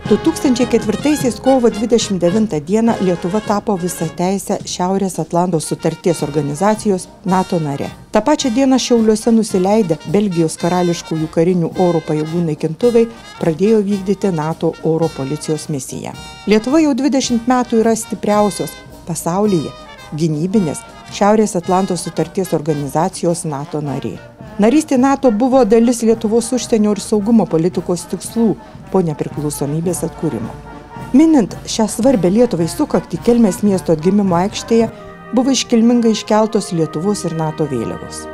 2004 kovo 29 dieną Lietuva tapo visateise Šiaurės Atlanto sutarties organizacijos NATO nare. Ta pačią dieną Šiauliuose nusileidę Belgijos karališkųjų karinių oro pajėgų naikintuvai pradėjo vykdyti NATO oro policijos misiją. Lietuva jau 20 metų yra stipriausios pasaulyje gynybinės Šiaurės Atlanto sutarties organizacijos NATO narė. Narystė NATO buvo dalis Lietuvos užsienio ir saugumo politikos tikslų po nepriklausomybės atkūrimo. Minint šią svarbę Lietuvai sukaktį, Kelmės miesto atgimimo aikštėje buvo iškilmingai iškeltos Lietuvos ir NATO vėliavos.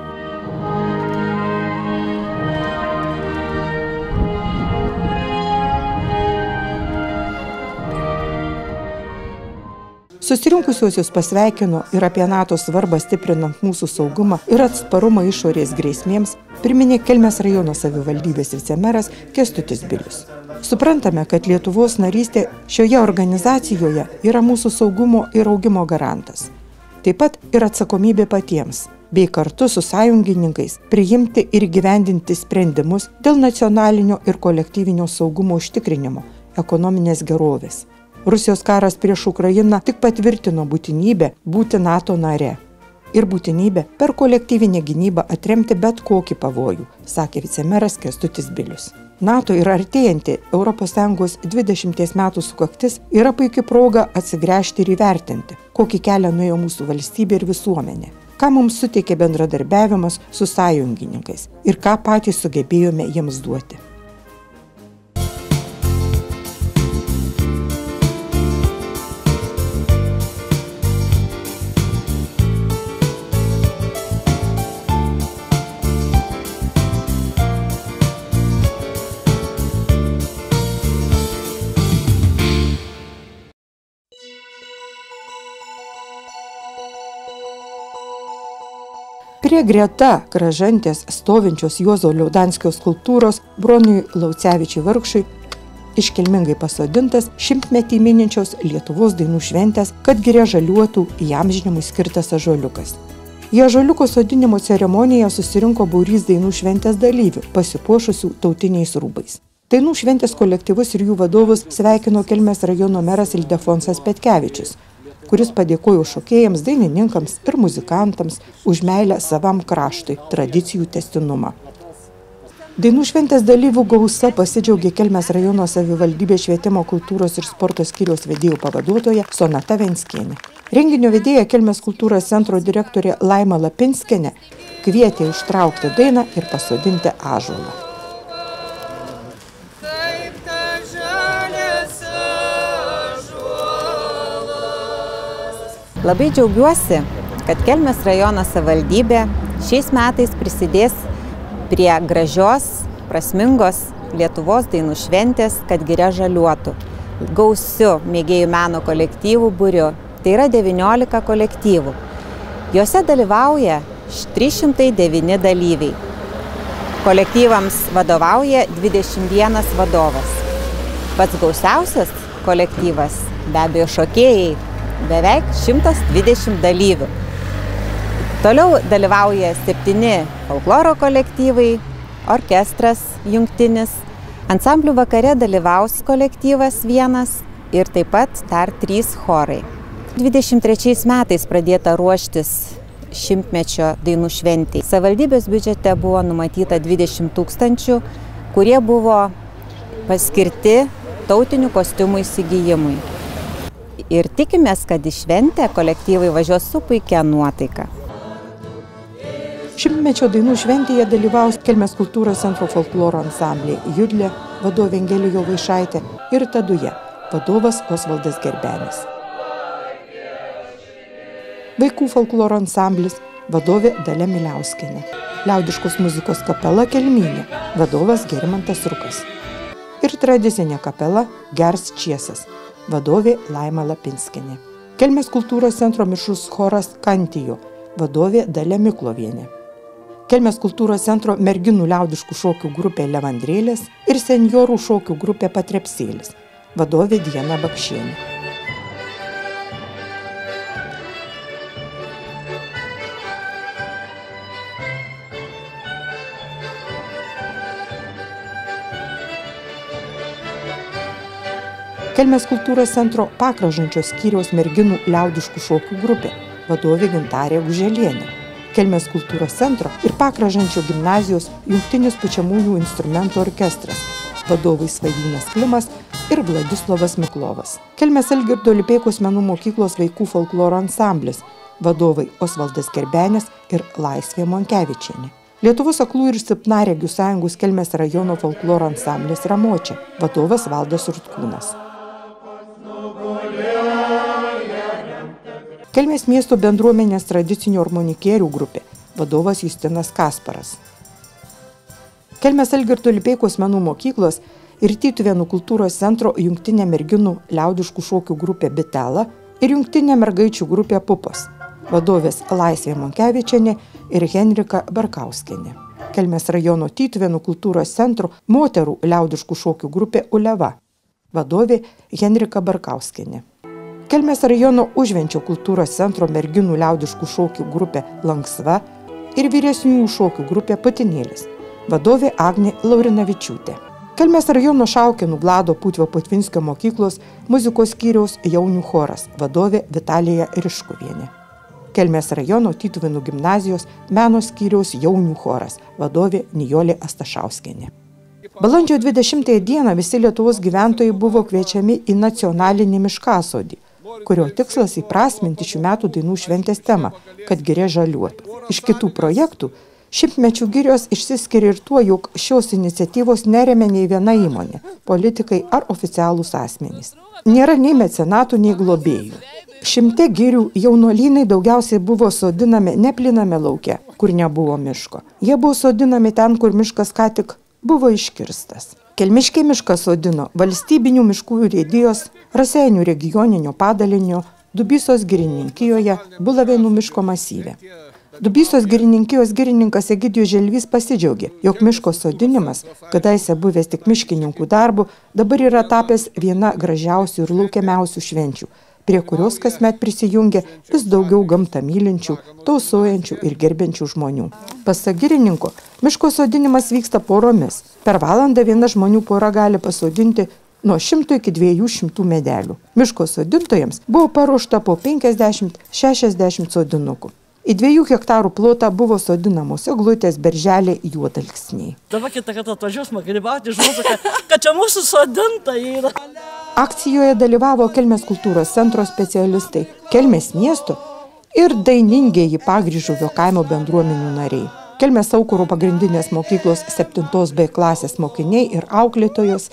Susirinkusiuosius pasveikino ir apie NATO svarbą stiprinant mūsų saugumą ir atsparumą išorės grėsmėms priminė Kelmės rajono savivaldybės vicemeras Kęstutis Bilius. Suprantame, kad Lietuvos narystė šioje organizacijoje yra mūsų saugumo ir augimo garantas. Taip pat ir atsakomybė patiems, bei kartu su sąjungininkais priimti ir įgyvendinti sprendimus dėl nacionalinio ir kolektyvinio saugumo užtikrinimo, ekonominės gerovės. Rusijos karas prieš Ukrainą tik patvirtino būtinybę būti NATO nare ir būtinybę per kolektyvinę gynybą atremti bet kokį pavojų, sakė vicemeras Kęstutis Bilius. NATO ir artėjanti ES 20 metų sukaktis yra puikia proga atsigręžti ir įvertinti, kokį kelią nuėjo mūsų valstybė ir visuomenė, ką mums suteikė bendradarbiavimas su sąjungininkais ir ką patys sugebėjome jiems duoti. Prie greta Gražantės stovinčios Juozo Liaudanskio skulptūros Broniui Laucevičiui Vargšui iškilmingai pasodintas 100-metį mininčios Lietuvos dainų šventės, kad giria žaliuotų įamžinimui skirtas ąžuoliukas. Į ąžuoliuko sodinimo ceremoniją susirinko būrys dainų šventės dalyvių, pasipuošusių tautiniais rūbais. Dainų šventės kolektyvus ir jų vadovus sveikino Kelmės rajono meras Ildefonsas Petkevičius, kuris padėkojo šokėjams, dainininkams ir muzikantams už meilę savam kraštui, tradicijų tęstinumą. Dainų šventės dalyvių gausa pasidžiaugė Kelmės rajono savivaldybės švietimo, kultūros ir sporto skyriaus vedėjų pavaduotoja Sonata Venskienė. Renginio vedėja Kelmės kultūros centro direktorė Laima Lapinskienė kvietė užtraukti dainą ir pasodinti ąžuolą. Labai džiaugiuosi, kad Kelmės rajono savivaldybė šiais metais prisidės prie gražios, prasmingos Lietuvos dainų šventės, kad giria žaliuotų. Gausiu mėgėjų meno kolektyvų būriu, tai yra 19 kolektyvų. Juose dalyvauja 309 dalyviai. Kolektyvams vadovauja 21 vadovas. Pats gausiausias kolektyvas, be abejo šokėjai, beveik 120 dalyvių. Toliau dalyvauja 7 folkloro kolektyvai, orkestras jungtinis, ansamblių vakare dalyvaus kolektyvas vienas ir taip pat dar 3 chorai. 23 metais pradėta ruoštis 100-mečio dainų šventei. Savivaldybės biudžete buvo numatyta 20 000, kurie buvo paskirti tautinių kostiumų įsigijimui. Ir tikimės, kad į šventę kolektyvai važiuos su puikia nuotaika. 100-mečio dainų šventėje dalyvaus Kelmės kultūros centro folkloro ansambliai Judlė, vadovė Angelija Vaišaitė ir Taduje, vadovas Osvaldas Gerbenis. Vaikų folkloro ansamblis, vadovė Dalia Miliauskienė. Liaudiškos muzikos kapela Kelmynė, vadovas Gerimantas Rukas. Ir tradicinė kapela Gers Čiesas, vadovė Laima Lapinskienė. Kelmės kultūros centro mišrus choras Kantijo, vadovė Dalia Miklovienė. Kelmės kultūros centro merginų liaudiškų šokių grupė Levandrėlės ir senjorų šokių grupė Patrepsėlis, vadovė Diana Bakšienė. Kelmės kultūros centro Pakražančio skyriaus merginų liaudiškų šokių grupė, vadovė Gintarė Guželienė. Kelmės kultūros centro ir Pakražančio gimnazijos jungtinis pučiamųjų instrumentų orkestras, vadovai Svajūnas Klimas ir Vladislovas Miklovas. Kelmės Algirdo Lipeikos menų mokyklos vaikų folkloro ansamblis, vadovai Osvaldas Gerbenis ir Laisvė Monkevičienė. Lietuvos aklų ir silpnaregių sąjungos Kelmės rajono folkloro ansamblis Ramočia, vadovas Valdas Rutkūnas. Kelmės miesto bendruomenės tradicinių armonikierių grupė, vadovas Justinas Kasparas. Kelmės Algirdo Lipeikos menų mokyklos ir Tytuvėnų kultūros centro jungtinė merginų liaudiškų šokių grupė Bitela ir jungtinė mergaičių grupė Pupos, vadovės Laisvė Monkevičienė ir Henrika Barkauskienė. Kelmės rajono Tytuvėnų kultūros centro moterų liaudiškų šokių grupė Uleva, vadovė Henrika Barkauskienė. Kelmės rajono Užvenčio kultūros centro merginų liaudiškų šokių grupė Lanksva ir vyresniųjų šokių grupė Patinėlis, vadovė Agnė Laurinavičiūtė. Kelmės rajono Šaukėnų Vlado Putvio Putvinskio mokyklos muzikos skyriaus jaunių choras, vadovė Vitalija Riškuvienė. Kelmės rajono Tytuvėnų gimnazijos meno skyriaus jaunių choras, vadovė Nijolė Astašauskienė. Balandžio 20 dieną visi Lietuvos gyventojai buvo kviečiami į nacionalinį miškasodį, kurio tikslas įprasminti šių metų dainų šventės temą, kad giria žaliuotų. Iš kitų projektų Šimtmečių girios išsiskiria ir tuo, jog šios iniciatyvos neremia nei viena įmonė, politikai ar oficialūs asmenys. Nėra nei mecenatų, nei globėjų. Šimte girių jaunuolynai daugiausiai buvo sodinami nepliname lauke, kur nebuvo miško. Jie buvo sodinami ten, kur miškas ką tik buvo iškirstas. Kelmiškiai mišką sodino valstybinių miškų urėdijos, Raseinių regioninio padalinio, Dubysos girininkijoje, Bulavėnų miško masyve. Dubysos girininkijos girininkas Egidijus Želvys pasidžiaugė, jog miško sodinimas, kadaise buvęs tik miškininkų darbu, dabar yra tapęs viena gražiausių ir laukiamiausių švenčių, prie kurios kasmet prisijungia vis daugiau gamtą mylinčių, tausojančių ir gerbiančių žmonių. Pasak girininko, miško sodinimas vyksta poromis. Per valandą viena žmonių pora gali pasodinti nuo 100 iki 200 medelių. Miško sodintojams buvo paruošta po 50-60 sodinukų. Į 2 hektarų plotą buvo sodinamos eglutės, berželiai, juodalksniai. Dabar kitą kartą atvažiuosime grybauti iš mūsų, kad čia mūsų sodinta yra. Akcijoje dalyvavo Kelmės kultūros centro specialistai, Kelmės miesto ir dainingieji Pagryžuvio kaimo bendruomenių nariai. Kelmės Aukuro pagrindinės mokyklos 7B klasės mokiniai ir auklėtojos,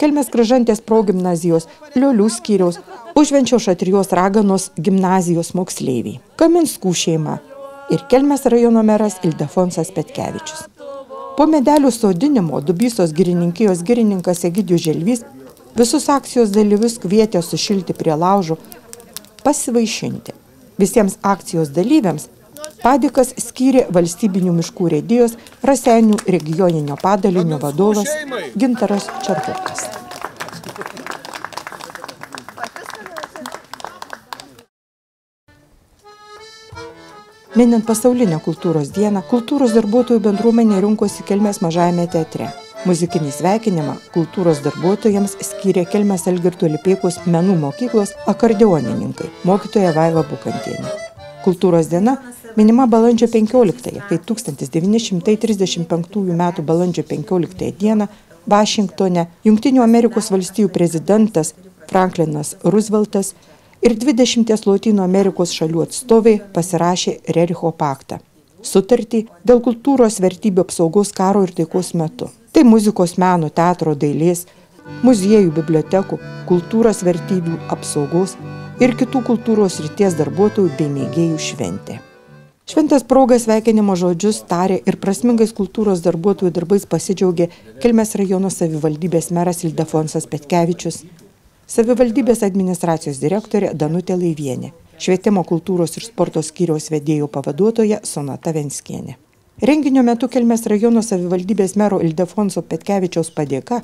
Kelmės Kražantės progimnazijos, Liolių skyriaus, Užvenčio Šatrijos Raganos gimnazijos moksleiviai, Kaminskų šeima ir Kelmės rajono meras Ildefonsas Petkevičius. Po medelių sodinimo Dubysos girininkijos girininkas Egidijus Želvys visus akcijos dalyvius kvietė sušilti prie laužo, pasivaišinti. Visiems akcijos dalyviams padėkas skyrė valstybinių miškų urėdijos Raseinių regioninio padalinio vadovas Gintaras Čertokas. Minint pasaulinę kultūros dieną, kultūros darbuotojų bendruomenė rinkosi Kelmės mažajame teatre. Muzikinį sveikinimą kultūros darbuotojams skyrė Kelmės Algirdo Lipeikos menų mokyklos akordeonininkai, mokytoja Vaiva Bukantienė. Kultūros diena minima balandžio 15-ąją, kai 1935 m. balandžio 15 dieną Vašingtone Jungtinių Amerikos valstijų prezidentas Franklinas Rooseveltas ir 20 Lotynų Amerikos šalių atstovai pasirašė Rericho paktą, sutartį dėl kultūros vertybių apsaugos karo ir taikos metu. Tai muzikos, meno, teatro, dailės, muziejų, bibliotekų, kultūros vertybių apsaugos ir kitų kultūros srities darbuotojų bei mėgėjų šventė. Šventės proga sveikinimo žodžius tarė ir prasmingais kultūros darbuotojų darbais pasidžiaugė Kelmės rajono savivaldybės meras Ildefonsas Petkevičius, savivaldybės administracijos direktorė Danutė Laivienė, švietimo kultūros ir sporto skyriaus vedėjo pavaduotoja Sonata Venskienė. Renginio metu Kelmės rajono savivaldybės mero Ildefonso Petkevičiaus padėka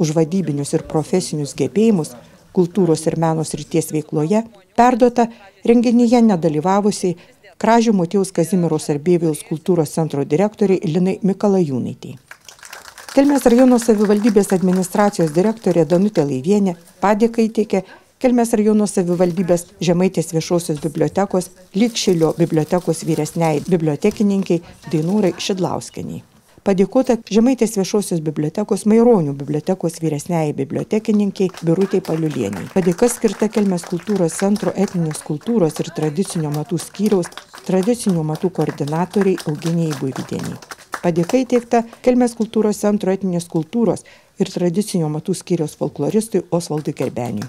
už vadybinius ir profesinius gebėjimus kultūros ir meno srities veikloje perduota renginyje nedalyvavusiai Kražių Motiejaus Kazimiero Sarbievijaus kultūros centro direktoriai Linai Mikalajūnaitei. Kelmės rajono savivaldybės administracijos direktorė Danutė Laivienė padėką įteikė Kelmės rajono savivaldybės Žemaitės viešosios bibliotekos Lygšilio bibliotekos vyresniai bibliotekininkiai Dainūrai Šidlauskienei. Padėkota Žemaitės viešosios bibliotekos Maironių bibliotekos vyresniai bibliotekininkiai Birutei Paliulienei. Padėka skirta Kelmės kultūros centro etninės kultūros ir tradicinio matų skyriaus tradicinių matų koordinatoriai Eugenijai Buivydieniai. Padėka įteikta Kelmės kultūros centro etninės kultūros ir tradicinio matų skyriaus folkloristui Osvaldui Kerbeniui.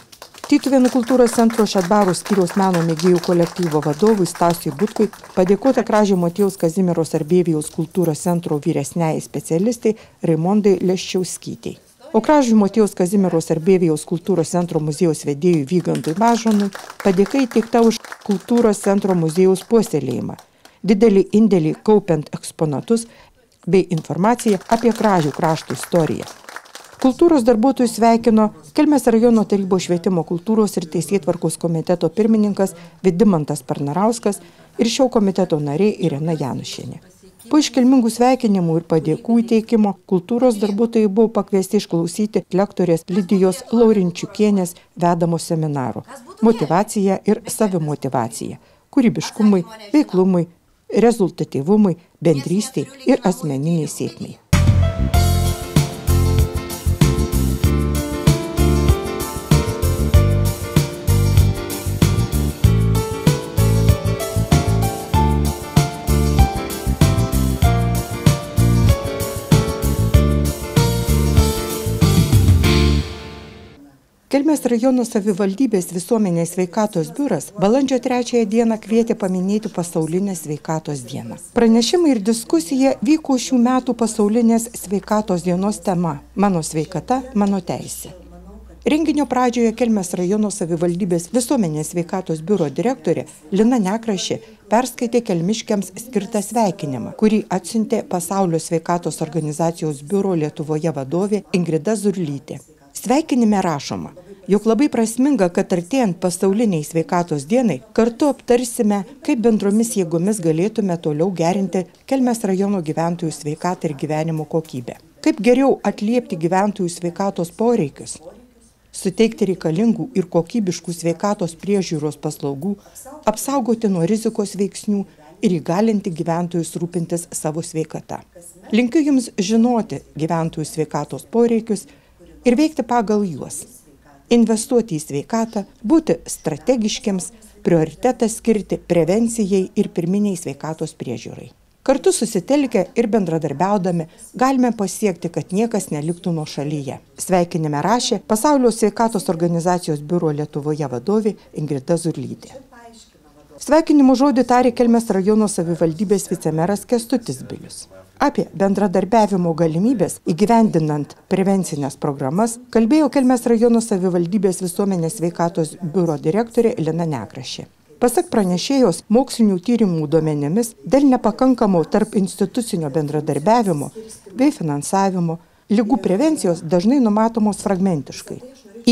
Tytuvėnų kultūros centro Šadbarų skyriaus meno mėgėjų kolektyvo vadovui Stasiui Butkui padėkota Kražių Motiejaus Kazimieros Arbėvijaus kultūros centro vyresniai specialistai Raimondai Leščiauskytei. O Kražių Motiejaus Kazimieros Arbėvijaus kultūros centro muziejaus vedėjui Vygantui Mažonui padėka įteikta už kultūros centro muziejaus puoselėjimą, didelį indėlį kaupiant eksponatus bei informaciją apie Kražių krašto istoriją. Kultūros darbuotojus sveikino Kelmės rajono tarybos švietimo kultūros ir teisėtvarkos komiteto pirmininkas Vidimantas Parnarauskas ir šio komiteto nariai Irena Janušienė. Po iškilmingų sveikinimų ir padėkų įteikimo kultūros darbuotojai buvo pakviesti išklausyti lektorės Lidijos Laurinčiukienės vedamo seminaro Motyvacija ir savimotyvacija, kūrybiškumui, veiklumui, rezultatyvumui, bendrystei ir asmeniniai sėkmei. Kelmės rajono savivaldybės visuomenės sveikatos biuras balandžio 3 dieną kvietė paminėti pasaulinę sveikatos dieną. Pranešimai ir diskusija vyko šių metų pasaulinės sveikatos dienos tema Mano sveikata, mano teisė. Renginio pradžioje Kelmės rajono savivaldybės visuomenės sveikatos biuro direktorė Lina Nekrašė perskaitė kelmiškiams skirtą sveikinimą, kurį atsiuntė Pasaulio sveikatos organizacijos biuro Lietuvoje vadovė Ingrida Zurlytė. Sveikinime rašoma, jog labai prasminga, kad artėjant pasauliniai sveikatos dienai kartu aptarsime, kaip bendromis jėgomis galėtume toliau gerinti Kelmės rajono gyventojų sveikatą ir gyvenimo kokybę. Kaip geriau atliepti gyventojų sveikatos poreikius, suteikti reikalingų ir kokybiškų sveikatos priežiūros paslaugų, apsaugoti nuo rizikos veiksnių ir įgalinti gyventojus rūpintis savo sveikata. Linkiu Jums žinoti gyventojų sveikatos poreikius ir veikti pagal juos. Investuoti į sveikatą, būti strategiškiams, prioritetą skirti prevencijai ir pirminiai sveikatos priežiūrai. Kartu susitelkę ir bendradarbiaudami galime pasiekti, kad niekas neliktų nuošalyje. Sveikinime rašė Pasaulio sveikatos organizacijos biuro Lietuvoje vadovė Ingrida Zurlytė. Sveikinimo žodį tarė Kelmės rajono savivaldybės vicemeras Kęstutis Bilius. Apie bendradarbiavimo galimybės įgyvendinant prevencinės programas kalbėjo Kelmės rajono savivaldybės visuomenės sveikatos biuro direktorė Lina Nekrašė. Pasak pranešėjos, mokslinių tyrimų duomenimis dėl nepakankamo tarp institucinio bendradarbiavimo bei finansavimo ligų prevencijos dažnai numatomos fragmentiškai,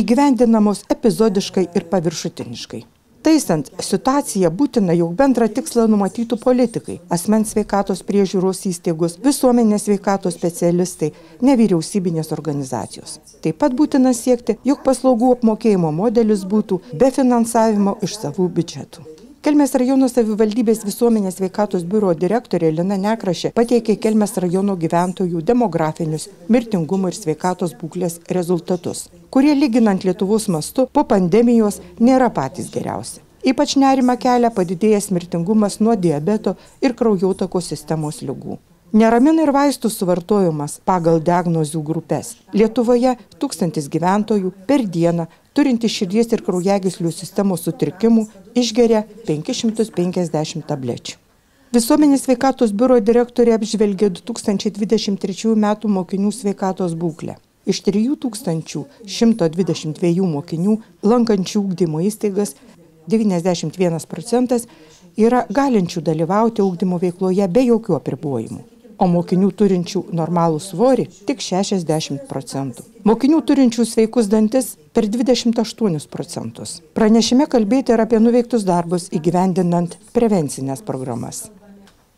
įgyvendinamos epizodiškai ir paviršutiniškai. Taisant situaciją būtina, jog bendrą tikslą numatytų politikai, asmens sveikatos priežiūros įstaigos, visuomenės sveikatos specialistai, nevyriausybinės organizacijos. Taip pat būtina siekti, jog paslaugų apmokėjimo modelis būtų be finansavimo iš savų biudžetų. Kelmės rajono savivaldybės visuomenės sveikatos biuro direktorė Lina Nekrašė pateikė Kelmės rajono gyventojų demografinius, mirtingumo ir sveikatos būklės rezultatus, kurie lyginant Lietuvos mastu po pandemijos nėra patys geriausi. Ypač nerimą kelia padidėjęs mirtingumas nuo diabeto ir kraujotakos sistemos ligų. Neramina ir vaistų suvartojimas pagal diagnozių grupės. Lietuvoje 1000 gyventojų per dieną turinti širdies ir kraujagyslių sistemos sutrikimų išgeria 550 tablečių. Visuomenės sveikatos biuro direktorė apžvelgė 2023 metų mokinių sveikatos būklę. Iš 3122 mokinių lankančių ugdymo įstaigas 91% yra galinčių dalyvauti ugdymo veikloje be jokių apribojimų, o mokinių turinčių normalų svorį tik 60%. Mokinių turinčių sveikus dantis per 28%. Pranešime kalbėti ir apie nuveiktus darbus įgyvendinant prevencinės programas.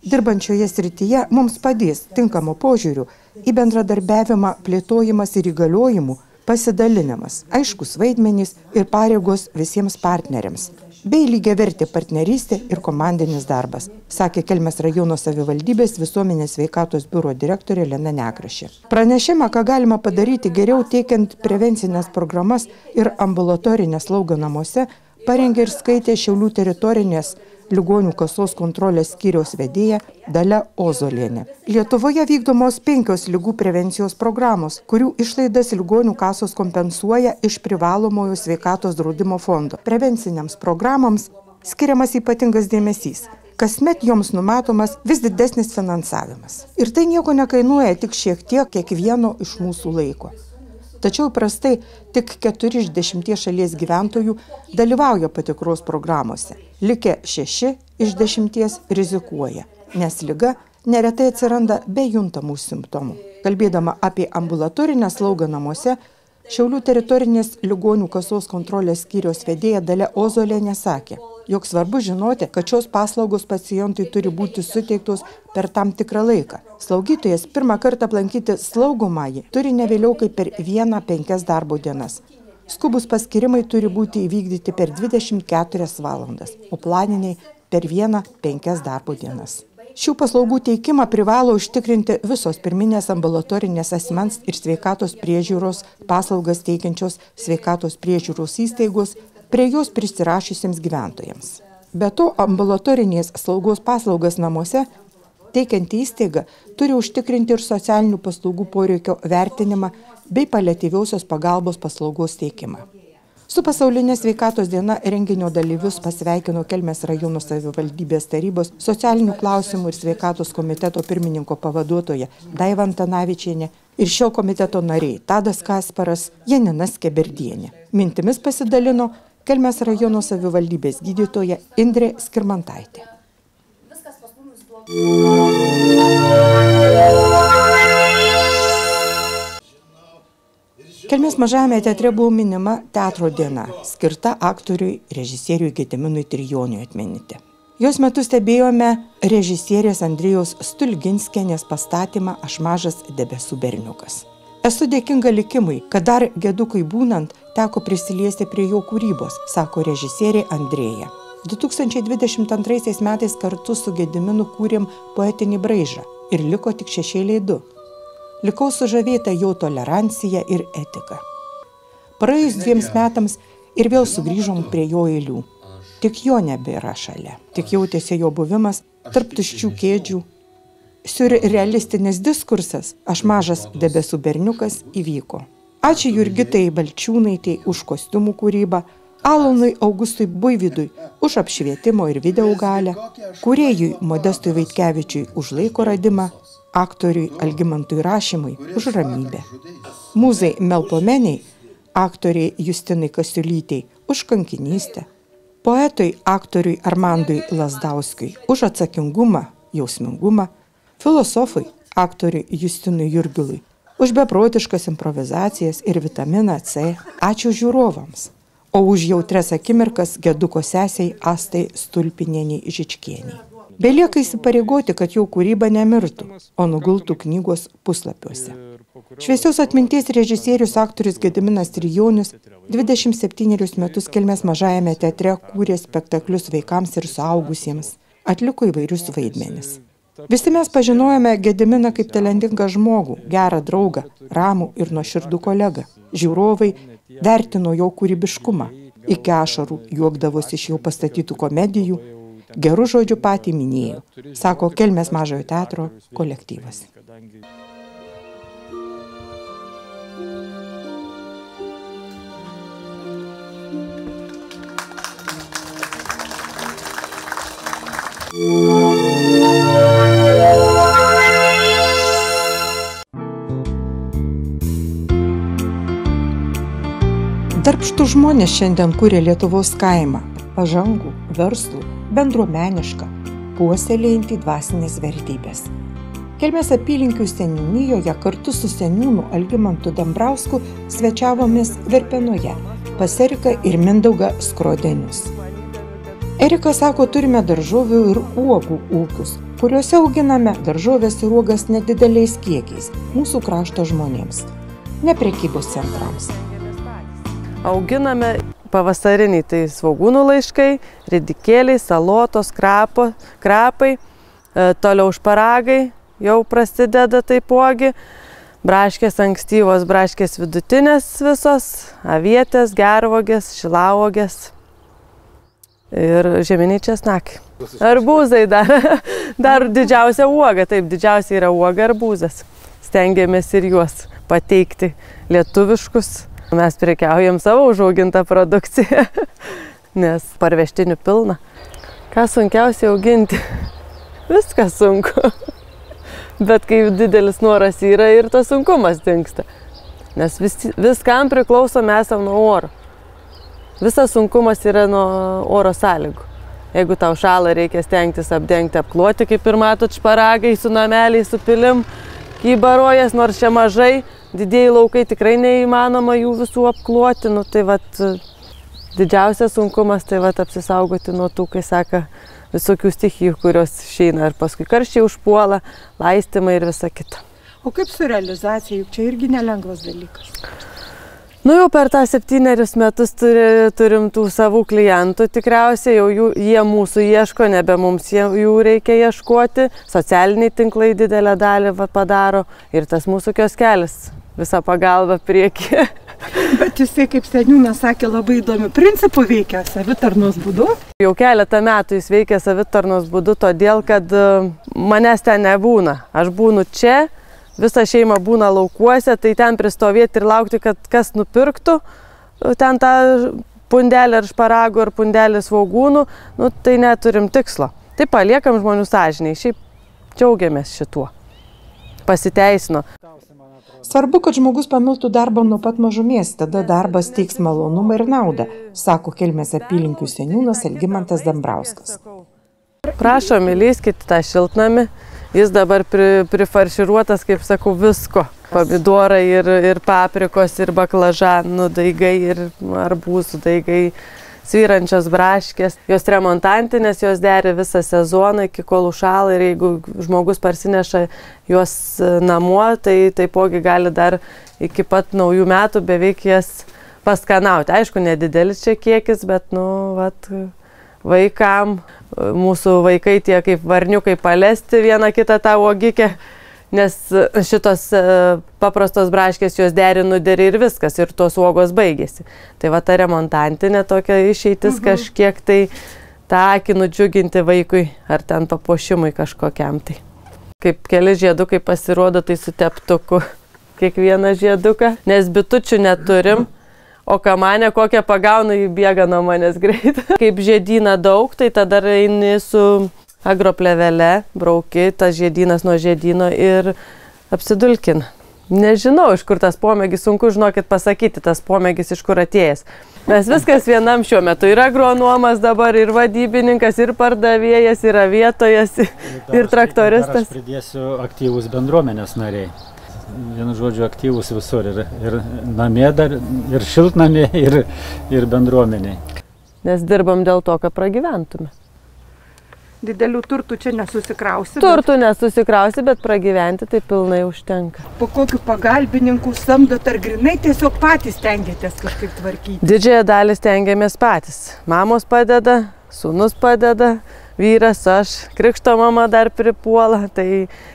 dirbančioje srityje mums padės tinkamo požiūrių į bendradarbiavimą, plėtojimas ir įgaliojimų, pasidalinimas, aiškus vaidmenys ir pareigos visiems partneriams, bei lygiavertė partnerystė ir komandinis darbas, sakė Kelmės rajono savivaldybės visuomenės sveikatos biuro direktorė Lina Nekrašė. Pranešimą, ką galima padaryti geriau teikiant prevencinės programas ir ambulatorinę slaugą namuose, parengė ir skaitė Šiaulių teritorinės ligonių kasos kontrolės skyriaus vedėja Dalia Ozolienė. Lietuvoje vykdomos 5 ligų prevencijos programos, kurių išlaidas ligonių kasos kompensuoja iš privalomojo sveikatos draudimo fondo. Prevenciniams programoms skiriamas ypatingas dėmesys. Kasmet joms numatomas vis didesnis finansavimas. Ir tai nieko nekainuoja, tik šiek tiek kiekvieno iš mūsų laiko. Tačiau prastai tik 4 iš 10 šalies gyventojų dalyvauja patikros programuose. Likę 6 iš 10 rizikuoja, nes liga neretai atsiranda be juntamų simptomų. Kalbėdama apie ambulatorinę slaugą namuose, Šiaulių teritorinės ligonių kasos kontrolės skyriaus vedėja Dalia Ozolienė sakė, jog svarbu žinoti, kad šios paslaugos pacientui turi būti suteiktos per tam tikrą laiką. Slaugytojas pirmą kartą aplankyti slaugomąjį turi ne vėliau kaip per 1-5 darbo dienas. Skubus paskirimai turi būti įvykdyti per 24 valandas, o planiniai per 1-5 darbo dienas. Šių paslaugų teikimą privalo užtikrinti visos pirminės ambulatorinės asmens ir sveikatos priežiūros paslaugas teikiančios sveikatos priežiūros įstaigos prie jos prisirašysiems gyventojams. Be to, ambulatorinės slaugos paslaugas namuose teikianti įstaiga turi užtikrinti ir socialinių paslaugų poreikio vertinimą bei paliatyviosios pagalbos paslaugos teikimą. Su pasaulinė sveikatos diena renginio dalyvius pasveikino Kelmės rajono savivaldybės tarybos socialinių klausimų ir sveikatos komiteto pirmininko pavaduotoja Daiva Antanavičienė ir šio komiteto nariai Tadas Kasparas, Janina Skeberdienė. Mintimis pasidalino Kelmės rajono savivaldybės gydytoja Indrė Skirmantaitė. Kelmės mažajame teatre buvo minima teatro diena, skirta aktoriui, režisieriui Gediminui Trijoniui atminti. Jos metu stebėjome režisierės Andrijos Stulginskienės pastatymą Aš mažas debesų berniukas. Esu dėkinga likimui, kad dar Gedukui būnant teko prisiliesti prie jo kūrybos, sako režisierė Andrėja. 2022 metais kartu su Gediminu kūrėm poetinį braižą ir liko tik Šešėliai 2. Likau sužavėta jo tolerancija ir etika. Praėjus 2 metams ir vėl sugrįžom prie jo eilių. Tik jo nebėra šalia. Tik jautėsi jo buvimas tarp tuščių kėdžių. Siurrealistinis diskursas Aš mažas debesų berniukas įvyko. Ačiū Jurgitai Balčiūnaitei už kostiumų kūrybą, Alonui Augustui Buivydui už apšvietimo ir video galią, kūrėjui Modestui Vaitkevičiui už laiko radimą, aktoriui Algimantui Rašimui už ramybę. Mūzai Melpomeniai, aktoriai Justinai Kasiulytei už kankinystę. Poetui aktoriui Armandui Lazdauskiui už atsakingumą, jausmingumą. Filosofui aktoriui Justinui Jurgilui už beprotiškas improvizacijas ir vitaminą C. Ačiū žiūrovams. O už jautrias akimirkas Geduko sesiai Astai Stulpinieniai Žičkieniai. Belieka įsipareigoti, kad jo kūryba nemirtų, o nugultų knygos puslapiuose. Šviesios atminties režisierius aktorius Gediminas Trijonis 27 metus Kelmės mažajame teatre kūrė spektaklius vaikams ir suaugusiems, atliko įvairius vaidmenis. Visi mes pažinojome Gediminą kaip talentingą žmogų, gerą draugą, ramų ir nuoširdų kolegą. Žiūrovai vertino jo kūrybiškumą, iki ašarų juokdavosi iš jau pastatytų komedijų, gerų žodžių patį minėjo, sako Kelmės mažojo teatro kolektyvas. Darbštų žmonės šiandien kūrė Lietuvos kaimą, pažangų, verslų, bendruomenišką, puoselėjantį dvasinės vertybės. Kelmės apylinkių seniūnijoje kartu su seniūnu Algimantu Dambrausku svečiavomės Verpenoje pas Eriką ir Mindaugą Skrodenius. Erika sako, turime daržovių ir uogų ūkius, kuriuose auginame daržovės ir uogas nedideliais kiekiais mūsų krašto žmonėms, ne prekybos centrams. Auginame pavasariniai, tai svogūnų laiškai, ridikėliai, salotos, krapai, toliau šparagai jau prasideda taipogi, braškės ankstyvos, braškės vidutinės visos, avietės, gervuogės, šilauogės ir žieminiai česnakai. Arbūzai dar didžiausia uoga, taip, didžiausia yra uoga arbūzas. Stengiamės ir juos pateikti lietuviškus. Mes prekiaujam savo užaugintą produkciją, nes parvežtinių pilna. Ką sunkiausiai auginti? Viskas sunku. Bet kai didelis noras yra ir tas sunkumas dingsta. Nes viskam priklausom esam nuo oro. Visas sunkumas yra nuo oro sąlygų. Jeigu tau šąla, reikia stengtis apdengti, apkloti, kaip ir matot, šparagai su nameliais, su pilim, kybarojas, nors čia mažai. Didieji laukai tikrai neįmanoma jų visų apkloti, nu tai vat didžiausias sunkumas tai vat apsisaugoti nuo tų, kai seka, visokių stichijų, kurios išeina ir paskui karščiai užpuola, laistymai ir visa kita. O kaip su realizacija, juk čia irgi nelengvas dalykas? Nu jau per tą 7 metus turim tų savų klientų tikriausiai, jau jie mūsų ieško, nebe mums jų reikia ieškoti, socialiniai tinklai didelę dalį padaro ir tas mūsų kioskelis. Visą pagalbą priekį. Bet jisai, kaip seniūnas sakė, labai įdomių principų veikia savitarnos būdu. Jau keletą metų jis veikia savitarnos būdu, todėl, kad manęs ten nebūna. Aš būnu čia, visa šeima būna laukuose, tai ten pristovėti ir laukti, kad kas nupirktų ten tą pundelį ar šparagų ar pundelį svogūnų, nu, tai neturim tikslo. Tai paliekam žmonių sąžiniai, šiaip džiaugiamės šituo. Pasiteisino. Svarbu, kad žmogus pamiltų darbą nuo pat mažumės, tada darbas teiks malonumą ir naudą, sako Kelmės apylinkių seniūnas Algimantas Dambrauskas. Prašom, įlįskit tą šiltnamį, jis dabar prifarširuotas, kaip sakau, visko. Pomidorai ir paprikos, ir baklažanų daigai, ir arbūzų daigai, svyrančios braškės. Jos remontantinės, jos deri visą sezoną iki kol užšąla ir jeigu žmogus parsineša juos namo, tai taipogi gali dar iki pat naujų metų beveik jas paskanauti. Aišku, nedidelis čia kiekis, bet, nu, vat, vaikam, mūsų vaikai tie kaip varniukai palesti vieną kitą tą uogikę, nes šitos paprastos braškės jos deri ir viskas, ir tos uogos baigėsi. Tai va ta remontantinė tokia išeitis kažkiek tai tą akį nudžiuginti vaikui ar ten papuošimui kažkokiam tai. Kaip keli žiedukai pasirodo, tai su teptuku kiekvieną žieduką, nes bitučių neturim, o kamanė kokią pagauna, jį bėga nuo manęs greit. Kaip žiedyną daug, tai tada eini su agroplevele, brauki tas žiedynas nuo žiedyno ir apsidulkina. Nežinau, iš kur tas pomėgis, sunku žinokit pasakyti, tas pomėgis iš kur atėjęs. Mes viskas vienam šiuo metu. Ir agronomas dabar, ir vadybininkas, ir pardavėjas, ir avietojas, ir traktoristas. Aš pridėsiu aktyvūs bendruomenės nariai. Vienu žodžiu, aktyvūs visur. Ir namie dar, ir šiltnamie, ir bendruomeniai. Nes dirbam dėl to, kad pragyventume. Didelių turtų čia nesusikrausi. Turtų nesusikrausi, bet pragyventi tai pilnai užtenka. Po kokių pagalbininkų samdot ar grinai tiesiog patys stengiatės kažkaip tvarkyti? Didžiąją dalį stengiamės patys. Mamos padeda, sūnus padeda, vyras, aš, krikšto mama dar pripuola. Tai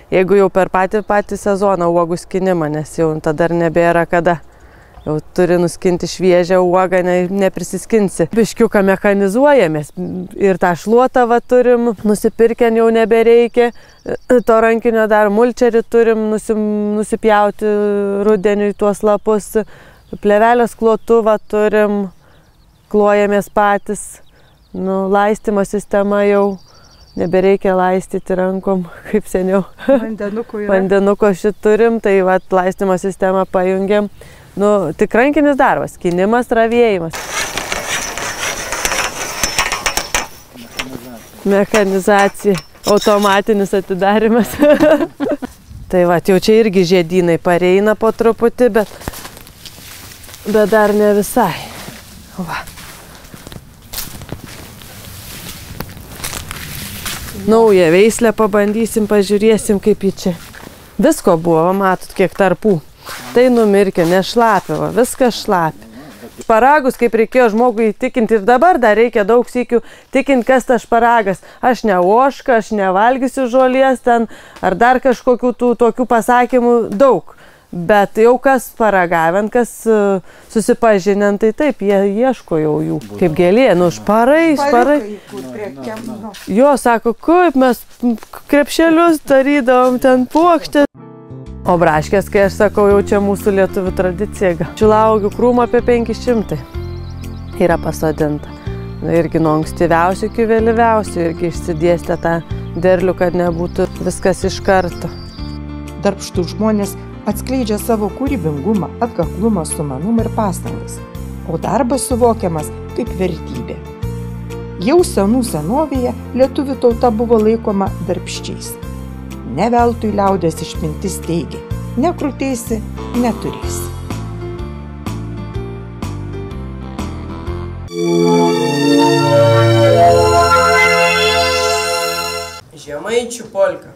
jeigu jau per patį sezoną uogų skinimą, nes jau tada nebėra kada. Jau turi nuskinti šviežią uogą, neprisiskinsi. Biškiuką mechanizuojamės ir tą šluotą turim, nusipirkę jau nebereikia. To rankinio dar mulčerį turim nusipjauti rudeniui tuos lapus. Plevelės klotuvą turim, klojamės patys. Nu, laistymo sistema jau nebereikia laistyti rankom, kaip seniau. Vandenuko šit turim, tai laistymo sistemą pajungiam. Nu, tik rankinis darbas, skinimas, ravėjimas. Mechanizacija, automatinis atidarimas. Tai jau čia irgi žiedynai pareina po truputį, bet dar ne visai. Va. Naują veislę pabandysim, pažiūrėsim, kaip jį čia. Visko buvo, matot, kiek tarpų. Tai numirkė, nešlapė, viskas šlapė. Šparagus, kaip reikėjo žmogui įtikinti, ir dabar dar reikia daug sykių tikinti, kas tas šparagas. Aš ne ožka, aš nevalgysiu žolės ten, ar dar kažkokių tokių pasakymų daug. Bet jau kas paragavant, kas susipažinant, tai taip, jie ieško jau jų. Kaip gėlė, nu šparai. Jo, sako, kaip mes krepšelius darydavom, ten puokštę. O braškės, kai aš sakau, jau čia mūsų lietuvių tradicija. Šilauogių krūmų apie 500 yra pasodinta. Irgi nuo ankstyviausių iki vėlyviausių, irgi išsidėstė tą derlių, kad nebūtų viskas iš karto. Darbštus žmonės atskleidžia savo kūrybingumą, atkaklumą, sumanumą ir pastangas, o darbas suvokiamas kaip vertybė. Jau senų senovėje lietuvių tauta buvo laikoma darbščiais. Ne veltui liaudės išmintis teigia, nekrutėsi, neturėsi. Žemaičių polka.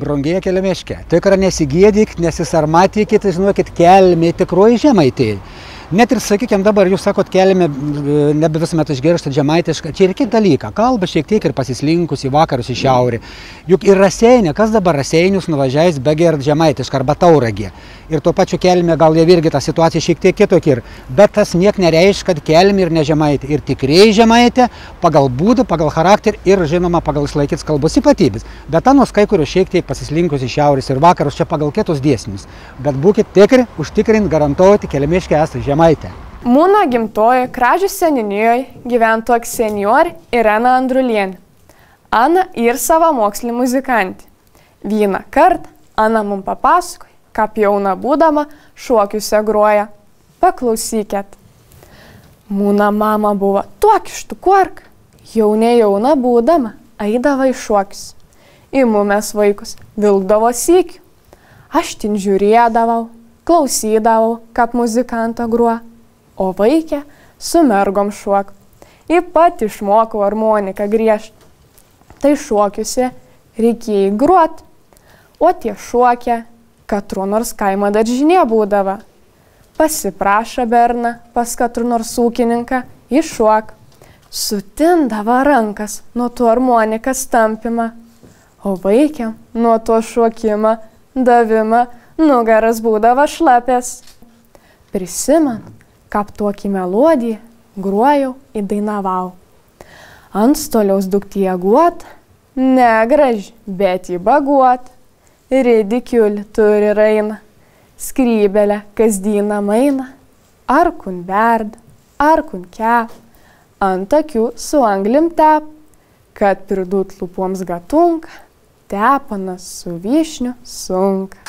Brangieji kelmiške, tikrai nesigėdyk, nesisarmatykit, žinokit, kelmė tikroji žemaitė. Net ir, sakykime, dabar jūs sakot, kelime nebe visuomet išgirsta žemaitišką. Čia ir kitą dalyką. Kalba šiek tiek ir pasislinkus į vakarus, į šiaurę. Juk ir Raseiniai, kas dabar Raseinius nuvažiais begert žemaitišką arba Tauragę. Ir tuo pačiu kelime gal jau irgi ta situacija šiek tiek kitokia. Bet tas niek nereiškia, kad kelime ir ne žemaitė. Ir tikrai žemaitė pagal būdą, pagal charakterį ir, žinoma, pagal išlaikytas kalbos ypatybės. Bet anos kai kurios šiek tiek pasislinkus į šiaurės ir vakarus čia pagal kitus dėsnius. Bet būkit tikri, užtikrint, garantuoti, kelmiške esate žemaitė. Mūna gimtoji Kražių seniūnijoje gyvento senjorė Irena Andrulienė. Ana ir savamoksli muzikantė. Vieną kartą Ana mums papasakoja, kaip jauna būdama šokiuose groja. Paklausykit. Mūna mama buvo tokia štukuorka, jau ne jauna būdama, eidavo į šokius. Į mumes vaikus vilkdavo sykių. Aš tin žiūrėdavau, klausydavau, kaip muzikantą gruo, o vaikė su mergom šok. Į pat išmokau harmoniką griežt. Tai šokiuose reikėjo gruot, o tie šokia, katru nors kaimo daržinė būdava. Pasiprašo berna pas katru nors ūkininką iššok. Sutindavo rankas nuo to harmonikas tampimą, o vaikiam nuo to šokimą, davimą, nugaras būdavo šlapės. Prisimenu, kaip tokį melodiją gruojau įdainavau. Antstoliaus duktė guot, negraži, bet jį baguot. Ridikiulį turi raina, skrybelę kasdieną maina. Arkun verda, arkun kep, ant akių su anglim tep, kad pridūt lūpoms gatunka, tepanas su vyšniu sunka.